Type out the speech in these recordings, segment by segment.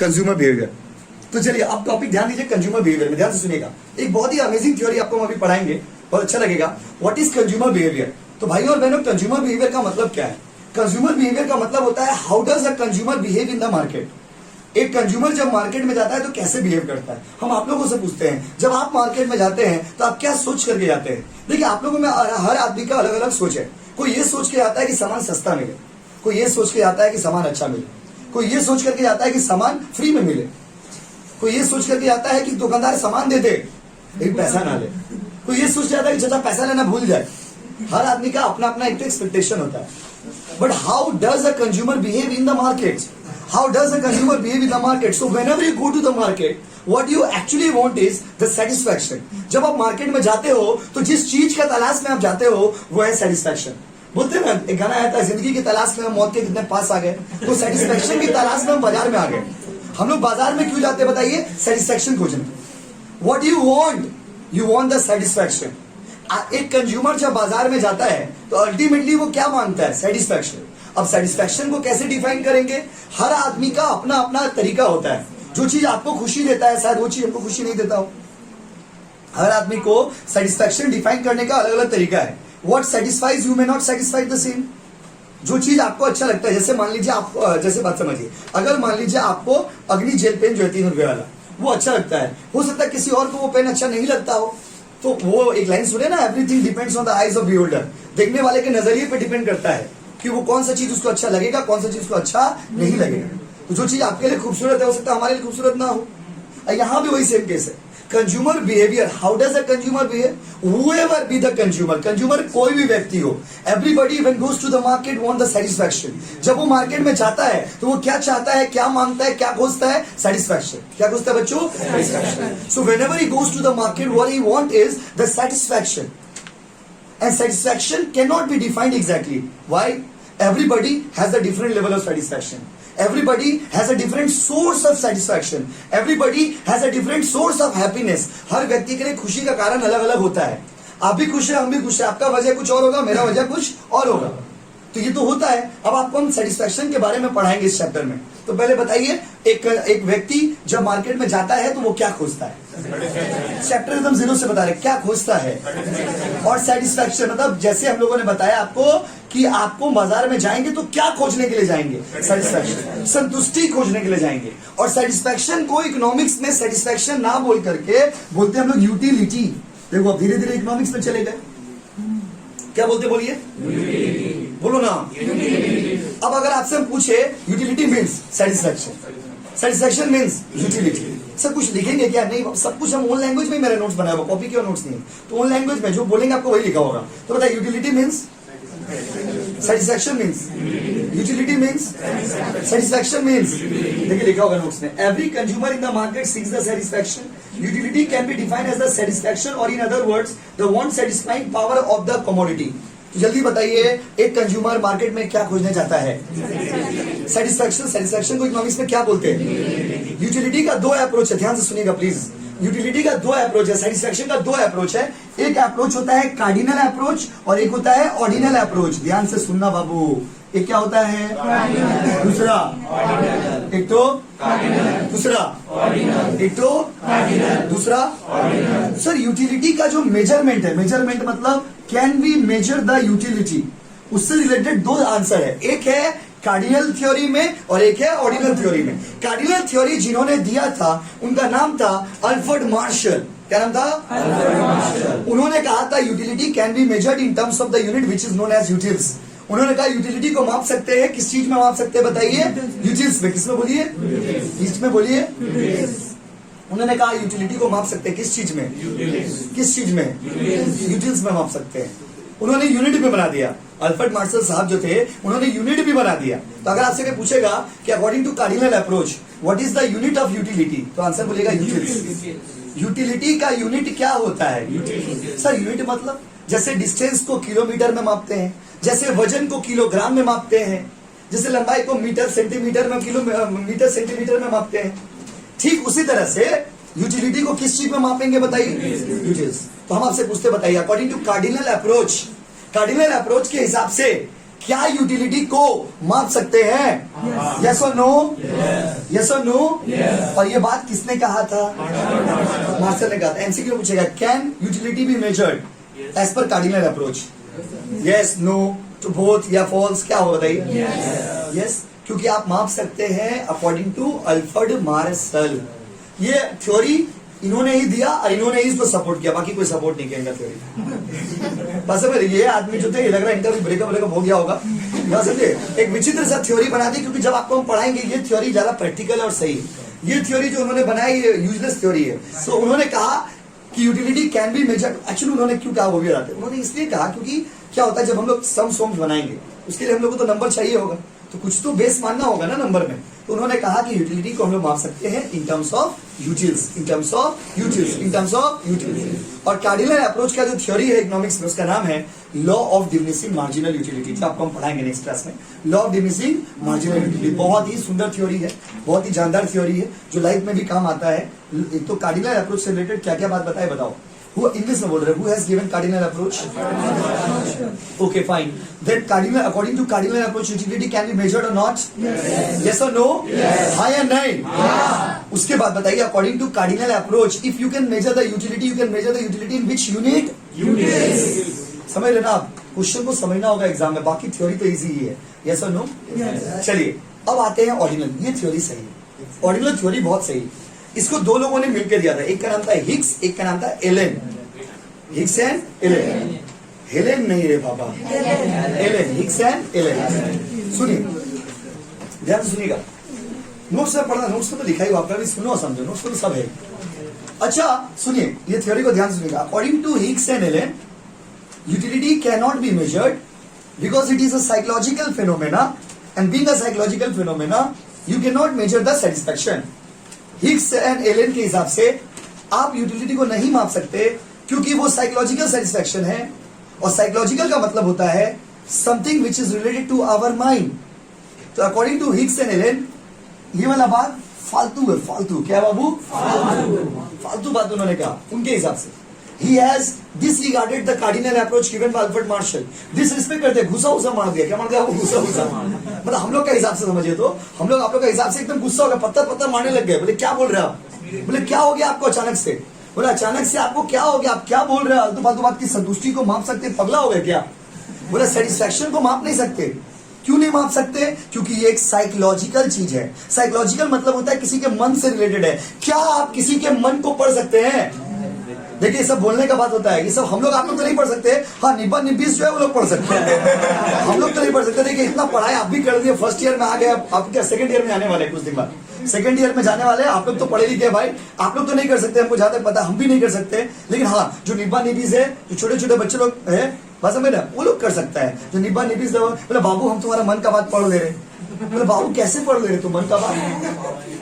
Consumer behaviour. तो चलिए अब टॉपिक ध्यान दीजिए कंज्यूमर बिहेवियर में, ध्यान से सुनिएगा। एक बहुत ही अमेजिंग थ्योरी आपको हम अभी पढ़ाएंगे, बहुत अच्छा लगेगा। What is consumer behaviour? तो भाइयों और बहनों, कंज्यूमर बिहेवियर का मतलब क्या है? कंज्यूमर बिहेवियर का मतलब होता है how does a consumer behave in the market. एक कंज्यूमर जब मार्केट में जाता है तो कैसे बिहेव करता है। हम आप लोगों से पूछते हैं, जब आप मार्केट में जाते हैं तो आप क्या सोच करके जाते हैं? देखिए, आप लोगों में हर आदमी का अलग अलग सोच है। कोई ये सोच के आता है कि सामान सस्ता मिले, कोई ये सोच के आता है कि सामान अच्छा मिले, कोई ये सोच करके आता है कि सामान फ्री में मिले, कोई ये सोच करके आता है कि दुकानदार सामान दे दे लेकिन पैसा ना ले, कोई ये सोच के आता है कि चाचा पैसा लेना भूल जाए। हर आदमी का अपना अपना एक एक्सपेक्टेशन होता है। But how does a consumer behave in the market? How does a consumer behave in the market? So whenever you go to the market, what you actually want is the satisfaction. जब आप market में जाते हो तो जिस चीज का तलाश में आप जाते हो वो है सेटिस्फैक्शन। बोलते हैं ना, एक गाना आया था, जिंदगी की तलाश में हम मौत के कितने पास आ गए। तो सेटिस्फैक्शन की तलाश में हम बाजार में आ गए। हम लोग बाजार में क्यों जाते हैं बताइए? सेटिस्फैक्शन खोजने। What you want? You want the satisfaction. एक कंज्यूमर जब बाजार में जाता है तो अल्टीमेटली वो क्या मांगता है? सेटिस्फैक्शन। अब सेटिस्फैक्शन को कैसे डिफाइन करेंगे? हर आदमी का अपना अपना तरीका होता है। जो चीज आपको खुशी देता है शायद वो चीज आपको खुशी नहीं देता हो। हर आदमी को सेटिस्फैक्शन डिफाइन करने का अलग अलग तरीका है। What satisfies you may not satisfy the same. जो चीज आपको अच्छा लगता है, जैसे मान लीजिए आप, जैसे बात समझिए, अगर मान लीजिए आपको अग्नि जेल पेन जो है 3 रुपए वाला वो अच्छा लगता है, हो सकता है किसी और को वो पेन अच्छा नहीं लगता हो। तो वो एक लाइन सुने ना, everything depends on the eyes of beholder. देखने वाले के नजरिए पे डिपेंड करता है कि वो कौन सा चीज उसको अच्छा लगेगा, कौन सा चीज उसको अच्छा नहीं लगेगा। तो जो चीज आपके लिए खूबसूरत है हो सकता है हमारे लिए खूबसूरत ना हो। यहाँ भी वही सेम केस है। Consumer behaviour, how does a consumer behave? Whoever be the consumer, consumer कोई भी व्यक्ति हो, everybody when goes to the market want the satisfaction. जब वो मार्केट में जाता है तो वो क्या चाहता है, क्या मांगता है, क्या खोजता है? सेटिस्फैक्शन। क्या खोजता है बच्चों? Satisfaction. So whenever he goes to the market what he want is the satisfaction. And satisfaction cannot be defined exactly. Why? Everybody has a different level of satisfaction. Everybody has a different source of satisfaction. Everybody has a different source of happiness. हर व्यक्ति के लिए खुशी का कारण अलग अलग होता है। आप भी खुश हैं, हम भी खुश हैं। आपका वजह कुछ और होगा, मेरा वजह कुछ और होगा। तो ये तो होता है। अब आपको हम सेटिस्फैक्शन के बारे में पढ़ाएंगे इस चैप्टर में। तो पहले बताइए, एक व्यक्ति जब मार्केट में जाता है तो वो क्या खोजता है? चैप्टर एकदम जीरो से बता रहे क्या खोजता है। और सेटिस्फैक्शन मतलब जैसे हम लोगों ने बताया आपको कि आपको बाजार में जाएंगे तो क्या खोजने के लिए जाएंगे? सेटिस्फैक्शन, संतुष्टि खोजने के लिए जाएंगे। और सेटिस्फैक्शन को इकोनॉमिक्स में सेटिस्फैक्शन ना बोल करके बोलते हैं हम लोग यूटिलिटी। देखो अब धीरे धीरे इकोनॉमिक्स में चले गए। क्या बोलते बोलिए? बोलो ना। अब अगर आपसे हम पूछे utility means satisfaction, satisfaction means utility, सब कुछ लिखेंगे क्या? नहीं, सब कुछ हम ओन लैंग्वेज में मेरे नोट्स बनाए हुए, कॉपी के नोट्स नहीं। तो ओन लैंग्वेज में जो बोलेंगे आपको वही लिखा होगा। तो बताइए, utility means satisfaction means utility means satisfaction means, देखिए लिखा होगा नोट्स में। Every consumer in the market seeks the satisfaction. Utility can be defined as the satisfaction और in other words the want satisfying power of the commodity. तो जल्दी बताइए, एक consumer market में क्या खोजने जाता है? सेटिस्फैक्शन। सेटिस्फैक्शन को इकोनॉमिक्स में क्या बोलते हैं? यूटिलिटी का 2 अप्रोच है, ध्यान से सुनिएगा प्लीज। यूटिलिटी का 2 अप्रोच है, सेटिस्फैक्शन का 2 अप्रोच है। एक अप्रोच होता है कार्डिनल अप्रोच और एक होता है ऑर्डिनल अप्रोच। ध्यान से सुनना बाबू, एक क्या होता है? दूसरा, एक तो दूसरा, एक तो दूसरा। सर यूटिलिटी का जो मेजरमेंट है, मेजरमेंट मतलब can we measure the utility, उससे रिलेटेड 2 आंसर है। एक है कार्डिनल थ्योरी में और एक है ऑर्डिनल थ्योरी में। कार्डिनल थ्योरी जिन्होंने दिया था उनका नाम था अल्फ्रेड मार्शल। क्या नाम था? Alfred Marshall. उन्होंने कहा था utility can be measured in terms of the unit which is known as utils. उन्होंने कहा यूटिलिटी को माप सकते हैं, किस चीज में माप सकते हैं बताइए? यूटिल्स में। किसमें बोलिए? यूटिल्स में बोलिए। उन्होंने कहा यूटिलिटी को माप सकते हैं किस चीज में? किस चीज में? यूटिल्स में माप सकते हैं। उन्होंने यूनिट भी बना दिया। अल्फ्रेड मार्शल साहब जो थे उन्होंने यूनिट भी बना दिया। तो अगर आपसे पूछेगा कि according to cardinal approach what is the unit of utility, तो आंसर बोलेगा यूटिल्स। यूटिलिटी का यूनिट क्या होता है? सर यूनिट मतलब जैसे डिस्टेंस को किलोमीटर में मापते हैं, जैसे वजन को किलोग्राम में मापते हैं, जैसे लंबाई को मीटर सेंटीमीटर में, किलोमीटर सेंटीमीटर में मापते हैं, ठीक उसी तरह से यूटिलिटी को किस चीज में मापेंगे बताइए? यूटिल्स। तो हम आपसे पूछते बताइए, according to cardinal approach, cardinal approach के हिसाब से क्या यूटिलिटी को माप सकते हैं? यस और नो? यस और नो? और ये बात किसने कहा था? मार्शल ने कहा था। एमसीक्यू पूछेगा, can utility be measured as पर cardinal approach? Yes, no, two both या फॉल्स? क्या होगा बताइए? यस, क्योंकि आप माप सकते हैं अकॉर्डिंग टू अल्फ्रेड मार्शल। ये थ्योरी इन्होंने ही दिया और इन्होंने ही इसको सपोर्ट किया, बाकी कोई सपोर्ट नहीं किया इनका थ्योरी। बस अब ये आदमी जो थे, ये लग रहा है इनका भी ब्रेकअप हो गया होगा। यहाँ समझे, एक विचित्र सा थ्योरी बना दी, क्योंकि जब आपको हम पढ़ाएंगे ये थ्योरी ज्यादा प्रैक्टिकल और सही है। ये थ्योरी जो उन्होंने बनाई ये यूजलेस थ्योरी है। तो उन्होंने कहा कि utility can be measured. Actually उन्होंने क्यों कहा वो भी बताते, उन्होंने इसलिए कहा क्योंकि क्या होता है जब हम लोग सम सोम्स बनाएंगे उसके लिए हम लोग को तो नंबर चाहिए होगा, तो कुछ तो बेस मानना होगा ना नंबर में। तो उन्होंने कहा कि यूटिलिटी को हम लोग माप सकते हैं इन terms of utils, in terms of utils, in terms of utils. और कार्डिनल अप्रोच का जो थ्योरी है इकोनॉमिक्स में, उसका नाम है law of diminishing marginal utility, जो आपको हम पढ़ाएंगे नेक्स्ट क्लास में। Law of diminishing marginal utility बहुत ही सुंदर थ्योरी है, बहुत ही जानदार थ्योरी है, जो लाइफ में भी काम आता है। एक तो कार्डिनल अप्रोच से रिलेटेड क्या क्या बात बताए, बताओ। इंग्लिश में बोल रहे, who has given cardinal approach? Okay, fine. Then cardinal, according to cardinal approach, utility can be measured or not? Yes or no? हाँ या नहीं? उसके बाद बताइए, according to cardinal approach, if you can measure the utility, you can measure the utility in which unit? समझ रहे ना आप? क्वेश्चन को समझना होगा एग्जाम में, बाकी थ्योरी तो इजी ही है। Yes or no? चलिए अब आते हैं ऑर्डिनल। ये थ्योरी सही है, ऑर्डिनल थ्योरी बहुत सही है। इसको दो लोगों ने मिलकर दिया था, एक का नाम था हिग्स, एक का नाम था Allen. Hicks and Allen, Helen नहीं रे पापा, एलेन, हिग्स एंड एलेन। सुनिए, ध्यान से सुनिएगा, नोट्स में पढ़ना, नोट्स में तो लिखा ही आपका, भी सुनो समझो, नोट्स में तो सब है। अच्छा सुनिए, ये थ्योरी को ध्यान से सुनिएगा। According to Hicks and Allen, utility can not be measured because it is a psychological phenomena, and being a psychological phenomena you can not measure the satisfaction. Hicks and Allen के हिसाब से आप utility को नहीं माप सकते क्योंकि वो साइकोलॉजिकल सेटिस्फैक्शन है, और साइकोलॉजिकल का मतलब होता है something which is related to our mind. तो according to Hicks and Allen ये वाला बात फालतू है, फालतू। क्या बाबू? फालतू बात उन्होंने कहा उनके हिसाब से। He has disregarded the cardinal approach given by Alfred Marshall. Disrespect करते, घुसा उसा मार दिया। क्या मार दिया? घुसा उसा। मतलब हम लोग का हिसाब से समझिए तो, हम लोग आप लोग का हिसाब से एकदम गुस्सा हो गया, पत्थर पत्थर मारने लग गए। बोले क्या बोल रहे हैं आप? बोले क्या हो गया आपको अचानक से? बोले अचानक से आपको क्या हो गया? आप क्या बोल रहे हैं? आलतू फालतू बात की संतुष्टि को माप सकते? पगला हो गए क्या? बोले सेटिस्फैक्शन को माप नहीं सकते। क्यों नहीं माप सकते? क्योंकि ये एक साइकोलॉजिकल चीज है। साइकोलॉजिकल मतलब होता है किसी के मन से रिलेटेड है। क्या आप किसी के मन को पढ़ सकते हैं? देखिए सब बोलने का बात होता है, ये सब हम लोग आप लोग तो नहीं पढ़ सकते। हाँ, निब्बा निब्बीस जो है वो लोग पढ़ सकते हैं, हम लोग तो नहीं पढ़ सकते। देखिए इतना पढ़ाई आप भी कर दिए, फर्स्ट ईयर में आ गए, आप क्या सेकंड ईयर में आने वाले कुछ दिन बाद, सेकंड ईयर में जाने वाले। आप लोग तो पढ़े लिखे भाई, आप लोग तो नहीं कर सकते, हमको जहां तक पता हम भी नहीं कर सकते। लेकिन हाँ, जो निब्बा निब्बीस है, जो छोटे छोटे बच्चे लोग है, बस हमें ना वो लोग कर सकता है। जो निब्बा निब्बीस बोले बाबू हम तुम्हारा मन का बात पढ़ ले रहे। बोले बाबू कैसे पढ़ ले रहे तुम मन का बात?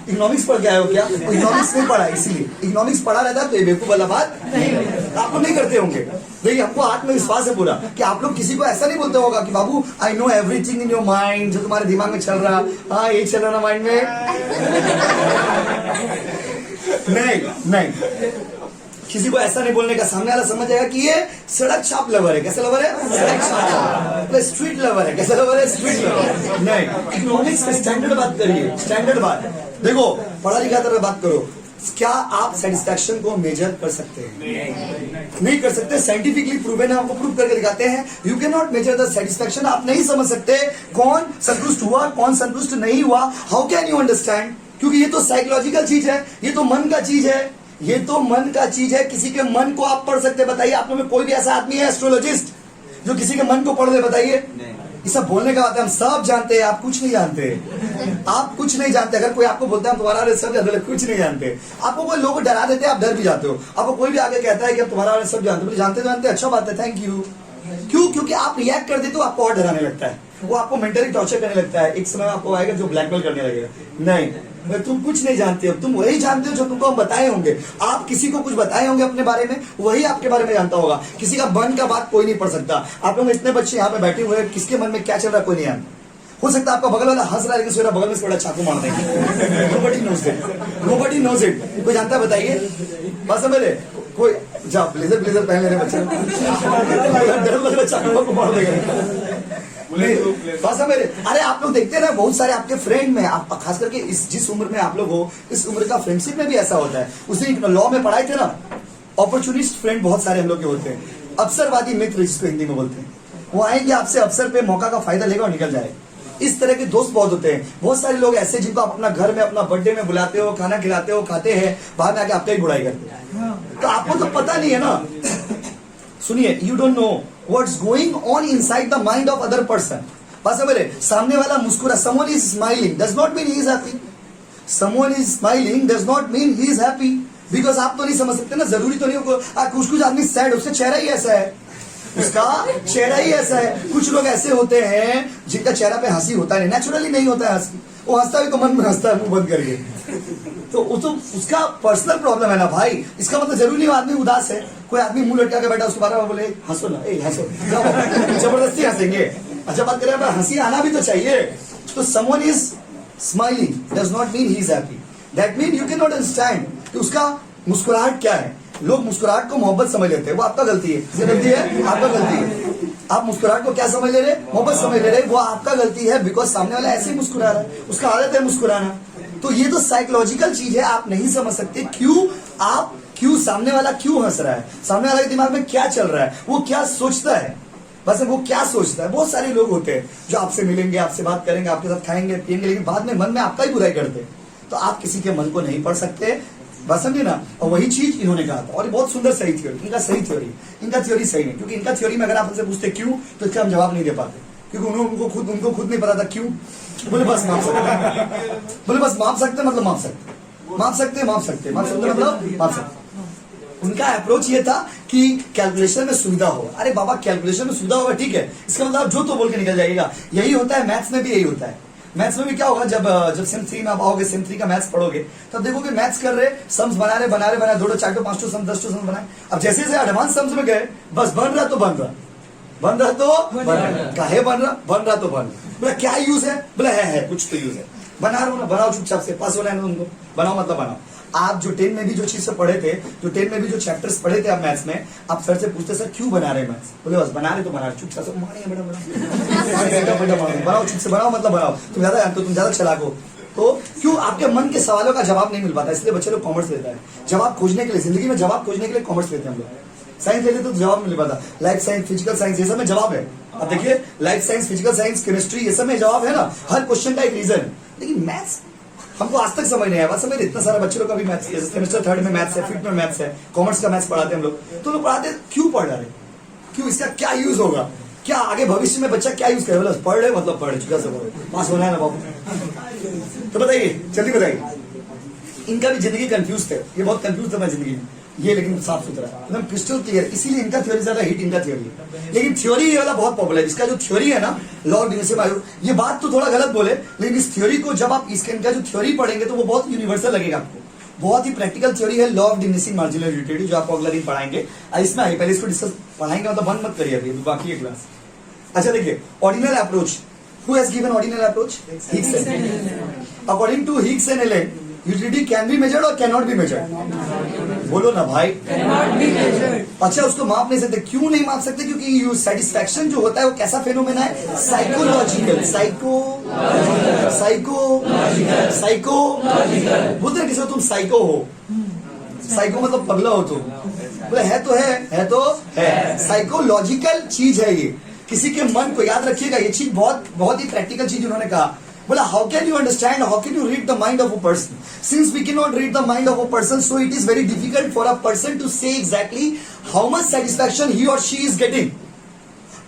इकोनॉमिक्स पढ़ के आए हो क्या? इकोनॉमिक्स नहीं पढ़ा, इसीलिए इकोनॉमिक्स पढ़ा रहता तो ये बेवकूफ वाला बात नहीं, आप लोग नहीं करते होंगे। देखिए हमको आत्मविश्वास है पूरा कि आप लोग किसी को ऐसा नहीं बोलते होगा कि बाबू I know everything in your mind, जो तुम्हारे दिमाग में चल रहा, हाँ ये चल रहा माइंड में। नहीं नहीं, किसी को ऐसा नहीं बोलने का, सामने वाला समझ जाएगा कि ये सड़क छाप लवर है। कैसे लवर है? सड़क छाप। स्ट्रीट लवर है। कैसे लवर है? Street lover. नहीं, इकोनॉमिक्स में स्टैंडर्ड बात करिए, स्टैंडर्ड बात। देखो पढ़ा लिखा तरह बात करो। क्या आप सेटिस्फैक्शन को मेजर कर सकते हैं? नहीं कर सकते। साइंटिफिकली प्रूवन है, आपको प्रूव करके दिखाते हैं। You can not measure the satisfaction. आप नहीं समझ सकते कौन संतुष्ट हुआ, कौन संतुष्ट नहीं हुआ। How can you understand? क्योंकि ये तो साइकोलॉजिकल चीज है, ये तो मन का चीज है, ये तो मन का चीज है। किसी के मन को आप पढ़ सकते? बताइए आप लोग में कोई भी ऐसा आदमी है एस्ट्रोलॉजिस्ट जो किसी के मन को पढ़ ले? बताइए। ये सब बोलने का बात है, हम सब जानते हैं, आप कुछ नहीं जानते। आप कुछ नहीं जानते। अगर कोई आपको बोलता है तुम्हारा सब जानते, कुछ नहीं जानते। आपको कोई लोग डरा देते हैं, आप डर भी जाते हो। आपको कोई भी आगे कहता है कि आप तुम्हारा सब जानते हो, जानते जानते अच्छा बात है, थैंक यू। क्यों? क्योंकि आप रिएक्ट कर देते हो, आपको और डराने लगता है, वो आपको मेंटली टॉर्चर करने लगता है। एक समय आपको आएगा जो ब्लैकमेल करने लगेगा। नहीं, तुम कुछ नहीं जानते हो, तुम वही जानते हो जो तुमको हम बताए होंगे। आप किसी को कुछ बताए होंगे अपने बारे में, वही आपके बारे में जानता होगा। किसी का मन का बात कोई नहीं पढ़ सकता। आप लोग इतने बच्चे यहाँ पे बैठे हुए हैं, किसके मन में क्या चल रहा है कोई नहीं जानता। हो सकता है आपका बगल वाला हंस रहा है, लेकिन सोरा बगल में से बड़ा चाकू मार देंगे। Nobody knows it, nobody knows it. कोई जानता है? बताइए। बस मेरे कोई जा ब्लेजर ब्लेजर पहन ले रहे बच्चे, डर लग रहा चाकू को मार देगा। मेरे अरे आप लोग देखते हैं ना, बहुत सारे आपके फ्रेंड में, आप खास करके इस जिस उम्र में आप लोग हो, इस उम्र का फ्रेंडशिप में भी ऐसा होता है। उस दिन लॉ में पढ़ाए थे ना, अपॉर्चुनिस्ट फ्रेंड बहुत सारे हम लोग के होते हैं, अवसरवादी मित्र जिसको हिंदी में बोलते हैं। वो आएंगे आपसे अवसर पे मौका का फायदा लेगा और निकल जाए। इस तरह के दोस्त बहुत होते हैं। बहुत सारे लोग ऐसे जिनको आप अपना घर में अपना बर्थडे में बुलाते हो, खाना खिलाते हो, खाते हैं, बाद में आके आपका ही बुराई करते हैं। तो आपको तो पता नहीं है ना। सुनिए, you don't know what's going on inside the mind of other person. बस मेरे सामने वाला मुस्कुरा, someone is smiling does not mean he is happy. Someone is smiling does not mean he is happy. Because आप तो नहीं समझ सकते ना, जरूरी तो नहीं हो। कुछ कुछ आदमी सैड, उसका चेहरा ही ऐसा है, उसका चेहरा ही ऐसा है। कुछ लोग ऐसे होते हैं जिनका चेहरा पे हंसी होता नहीं, नेचुरली नहीं होता है हंसी। वो हंसता भी तो मन में हंसता है, मुंह बंद करके। तो उसका पर्सनल प्रॉब्लम है ना भाई। इसका मतलब जरूरी नहीं आदमी उदास है। कोई आदमी मुंह लटका के बैठा, उसके बारे में बोले हंसो ना, हंसो, जबरदस्ती हंसेंगे। अच्छा बात करें, हंसी आना भी तो चाहिए। तो someone is smiling does not mean he is happy. That mean you can not understand कि उसका मुस्कुराहट क्या है। लोग मुस्कुराहट को मोहब्बत समझ लेते हैं, वो आपका गलती है। किसकी गलती है? आपका गलती है। आप मुस्कुराहट को क्या समझ ले रहे? मोहब्बत समझ ले रहे। वो आपका गलती है, बिकॉज सामने वाला ऐसे ही मुस्कुरा रहा है, उसका आदत है मुस्कुराना। तो ये तो साइकोलॉजिकल चीज है, आप नहीं समझ सकते क्यों सामने वाला क्यों हंस रहा है, सामने वाले के दिमाग में क्या चल रहा है, वो क्या सोचता है। बस वो क्या सोचता है। बहुत सारे लोग होते हैं जो आपसे मिलेंगे, आपसे बात करेंगे, आपके साथ खाएंगे पिएंगे, लेकिन बाद में मन में आपका ही बुराई करते हैं। तो आप किसी के मन को नहीं पढ़ सकते, बस समझे ना। और वही चीज इन्होंने कहा था, और बहुत सुंदर सही थ्योरी, इनका सही थ्योरी, इनका थ्योरी सही नहीं। क्योंकि इनका थ्योरी में अगर आप उनसे पूछते क्यों, तो इसका हम जवाब नहीं दे पाते, क्योंकि उनको खुद नहीं पता था क्यों। बोले बस माप सकते, बोले बस माप सकते मतलब माप सकते, माप सकते मतलब माप सकते। उनका अप्रोच ये था कि कैलकुलेशन में सुविधा हो। अरे बाबा, कैलकुलेशन में सुविधा होगा ठीक है, इसका मतलब जो तो बोल के निकल जाएगा। यही होता है मैथ्स में भी, यही होता है। मैथ्स में भी क्या होगा, जब सेम 3 में आप आओगे, सेम 3 का मैथ्स पढ़ोगे, तब देखोगे मैथ्स कर रहे, सम्स बना रहे 2 4 5 सम 10 सम बनाए। अब जैसे जैसे एडवांस सम्स में गए, बस बन रहा तो बन रहा, काहे बन रहा तो बन। बोला क्या यूज है, बोला है कुछ तो यूज है। बना रहा हूं ना, बनाओ चुपचाप से, पास होना है ना उनको, बनाओ मतलब बनाओ। आप जो 10 में भी जो चीज से पढ़े थे, जो 10 में भी जो चैप्टर्स पढ़े थे आप मैथ्स में, आप सर से पूछते सर क्यों बना रहे मैथ्स, बोले बस बना रहे तो बना रहे, चुपचाप से बनाओ, चुप से बनाओ मतलब बनाओ। तुम ज्यादा जानते हो, तुम ज्यादा चालाक हो। तो क्यों आपके मन के सवालों का जवाब नहीं मिल पाता, इसलिए बच्चे लोग कॉमर्स लेता है। जवाब खोजने के लिए, जिंदगी में जवाब खोजने के लिए कॉमर्स लेते हैं हम लोग। साइंस लेते तो जवाब नहीं मिल पाता। लाइफ साइंस, फिजिकल साइंस, ये सब में जवाब है। अब देखिए, life science, physical science, chemistry, ये सब में जवाब है ना, हर क्वेश्चन का एक रीजन। लेकिन मैथ्स हमको आज तक समझ नहीं आया। बस समझ, इतना सारा बच्चे लोग का भी मैथ्स, जैसे सेमेस्टर 3 में मैथ्स है, 5th में मैथ्स है, कॉमर्स का मैथ्स पढ़ाते हैं हम लोग। तो लोग पढ़ाते क्यों पढ़ रहे, क्यों, इसका क्या यूज होगा, क्या आगे भविष्य में बच्चा क्या यूज करेगा। पढ़ रहे मतलब पढ़ चुका से पास होना है ना बाबू। तो बताइए, जल्दी बताइए। इनका भी जिंदगी कंफ्यूज थे, ये बहुत कंफ्यूज था जिंदगी में, ये लेकिन साफ सुथरा एकदम क्रिस्टल क्लियर। इसीलिए इनका थ्योरी ज्यादा हिट, इनका थ्योरी। लेकिन थ्योरी ये वाला बहुत पॉपुलर है। इसका जो थ्योरी है ना, लॉ ऑफ डिमिनिशिंग, ये बात तो थोड़ा गलत बोले, लेकिन इस थ्योरी को जब आप इनका जो थ्योरी पढ़ेंगे तो वो बहुत यूनिवर्सल लगेगा आपको। बहुत ही प्रैक्टिकल थ्योरी है, लॉ ऑफ डिमिनिशिंग मार्जिनल, जो आपको अगला दिन पढ़ाएंगे। इसमें आइए पहले इसको डिस्कस पढ़ाएंगे, मतलब बंद मत करिए अभी, बाकी है क्लास। अच्छा देखिए, ordinal approach, who has given ordinal approach? Hicks and Allen. According to Hicks and Allen, utility can be measured और कैन नॉट बी मेजर्ड। बोलो ना भाई, कैन नॉट बी मेजर्ड। अच्छा, उसको माप नहीं सकते। क्यों नहीं माप सकते? क्योंकि यू सेटिस्फैक्शन जो होता है वो कैसा फेनोमेना है? साइकोलॉजिकल। साइको बोलते हैं किसी को तुम साइको हो, साइको मतलब पगला हो तुम। बोले है तो है। साइकोलॉजिकल चीज है ये, किसी के मन को, याद रखिएगा ये चीज बहुत ही प्रैक्टिकल चीज उन्होंने कहा। बोला how can you understand, how can you read the mind of a person, since we can not read the mind of a person, so it is very difficult for a person to say exactly how much satisfaction he और she is getting.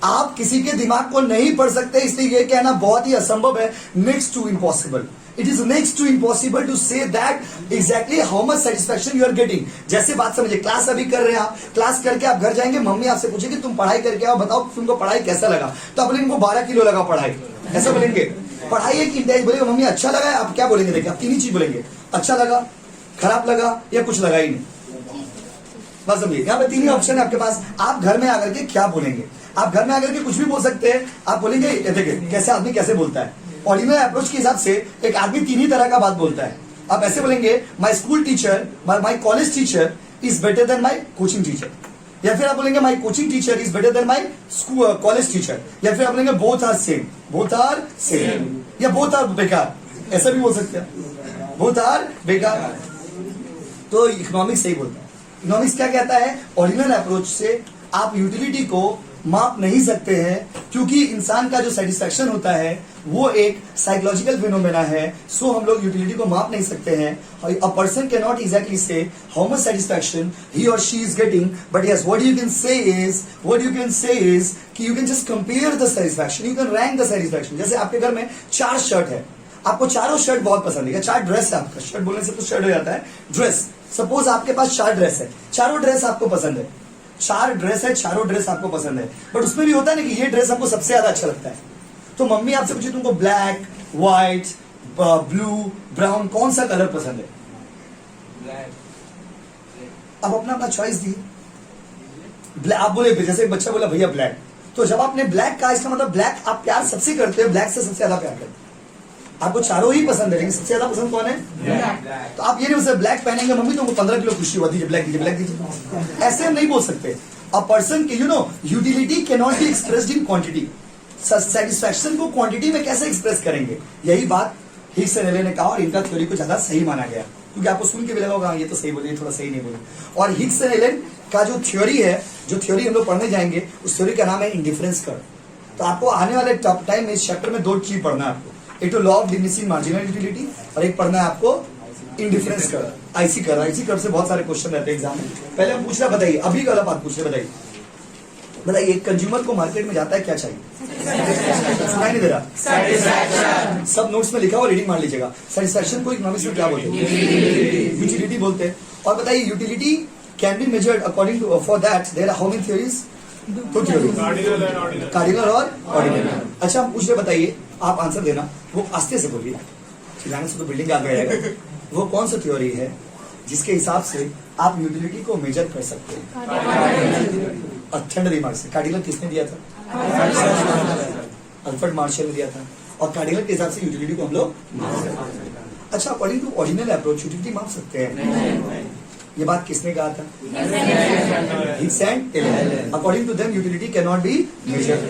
आप किसी के दिमाग को नहीं पढ़ सकते, इसलिए ये कहना बहुत ही असंभव है, next to impossible. It is next to impossible to say that exactly how much satisfaction you are getting. जैसे बात समझिए, क्लास अभी कर रहे हैं आप, क्लास करके आप घर जाएंगे, मम्मी आपसे पूछेगी तुम पढ़ाई करके आओ, बताओ तुमको पढ़ाई कैसा लगा, तो आप बोलेंगे 12 किलो लगा पढ़ाई, ऐसा बोलेंगे। पढ़ाई एक इंटेज बोलेगा, मम्मी अच्छा लगा है, आप क्या बोलेंगे? देखिए, आप 3 ही चीज बोलेंगे, अच्छा लगा, खराब लगा या कुछ लगा ही नहीं। बस समझिए, यहाँ पे 3 ही ऑप्शन है आपके पास। आप घर में आकर के क्या बोलेंगे? आप घर में आकर के कुछ भी बोल सकते हैं। आप बोलेंगे, देखिए कैसे आदमी कैसे बोलता है, ऑर्डिनल अप्रोच के हिसाब से एक आदमी 3 ही तरह का बात बोलता है। आप ऐसे बोलेंगे, my school teacher, my college teacher is better than my coaching teacher. या फिर आप बोलेंगे my coaching teacher is better than my school college teacher, या फिर आप बोलेंगे both are same, both are same, या बोथ आर बेकार, ऐसा भी बोल सकते हैं, बोथ आर बेकार। तो इकोनॉमिक्स सही बोलता है। इकोनॉमिक्स क्या कहता है, ऑर्डिनल अप्रोच से आप यूटिलिटी को माप नहीं सकते हैं, क्योंकि इंसान का जो सेटिस्फैक्शन होता है वो एक साइकोलॉजिकल फिनोमेना है, सो हम लोग यूटिलिटी को माप नहीं सकते हैं। A person can not exactly say how much satisfaction he और she is getting, but yes what you can say is कि you can just compare the satisfaction, you can rank the satisfaction. जैसे आपके घर में 4 shirt है, आपको चारों shirt बहुत पसंद है, 4 ड्रेस है, आपका शर्ट बोलने से तो शर्ट हो जाता है, ड्रेस। सपोज आपके पास 4 ड्रेस है, चारों ड्रेस आपको पसंद है, 4 ड्रेस है, चारों ड्रेस आपको पसंद है, बट उसमें भी होता है ना कि ये ड्रेस आपको सबसे ज्यादा अच्छा लगता है। तो मम्मी आपसे पूछे तुमको ब्लैक, व्हाइट, ब्लू, ब्राउन कौन सा कलर पसंद है? अब अपना अपना चॉइस दिए। आप बोले, जैसे एक बच्चा बोला भैया ब्लैक, तो जब आपने ब्लैक कहा इसका मतलब ब्लैक आप प्यार सबसे करते हो, ब्लैक से सबसे ज्यादा प्यार करते हो। आपको चारों ही पसंद है, लेकिन सबसे ज्यादा पसंद कौन है? ब्लैक। तो आप ये नहीं बोल ब्लैक पहनेंगे मम्मी तुमको 15 किलो खुशी हुआ, दीजिए ब्लैक, दीजिए ब्लैक, दीजिए, ऐसे हम नहीं बोल सकते। अ पर्सन की utility can not be expressed in quantity. Satisfaction को क्वांटिटी में कैसे एक्सप्रेस करेंगे? यही बात हिग्स एंड एलन ने कहा, और इनका थ्योरी को ज्यादा सही माना गया, क्योंकि आपको सुन के भी लगा होगा ये तो सही बोले, थोड़ा सही नहीं बोले। और हिग्स एंड एलन का जो थ्योरी है, जो थ्योरी हम लोग पढ़ने जाएंगे, उस थ्योरी का नाम है इंडिफरेंस कर्व। तो आपको आने वाले टॉप टाइम में इस चैप्टर में 2 चीज पढ़ना है आपको, एक तो law of diminishing marginal utility, और एक पढ़ना है आपको indifference curve, IC curve. IC curve से बहुत सारे क्वेश्चन रहते हैं एग्जाम में। पहले हम पूछ रहे, बताइए अभी का बात पूछ रहे, बताइए कंज्यूमर को मार्केट में जाता है क्या चाहिए? सुनाई नहीं दे रहा? सब नोट्स में लिखा हुआ, रीडिंग मान लीजिएगा। सेटिस्फैक्शन को इकोनॉमिक्स में क्या बोलते हैं? यूटिलिटी बोलते हैं। और बताइए utility can be measured according to, for that there are how many theories? 2 theories, cardinal और ऑर्डिनल। अच्छा हम पूछ रहे, बताइए आप आंसर देना, वो आस्ते से बोलिए, चिल्लाने से तो बिल्डिंग आ गया। वो कौन सा थ्योरी है जिसके हिसाब से आप यूटिलिटी को मेजर कर सकते हैं? ठंड दिमाग से। कार्डिनल किसने दिया था? अल्फ्रेड मार्शल ने दिया था। और कार्डिनल के हिसाब से यूटिलिटी को हम लोग माप सकते हैं। अच्छा, according to ordinal approach utility माप सकते हैं? ये बात किसने कहा था? Hicks and Allen. According to them utility can not be measured.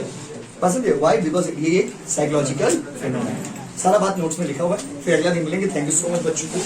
पसंद है? व्हाई? बिकॉज ये एक साइकोलॉजिकल फिनोमेना है। सारा बात नोट्स में लिखा हुआ है। फिर अगला दिन मिलेंगे। थैंक यू सो मच बच्चों को।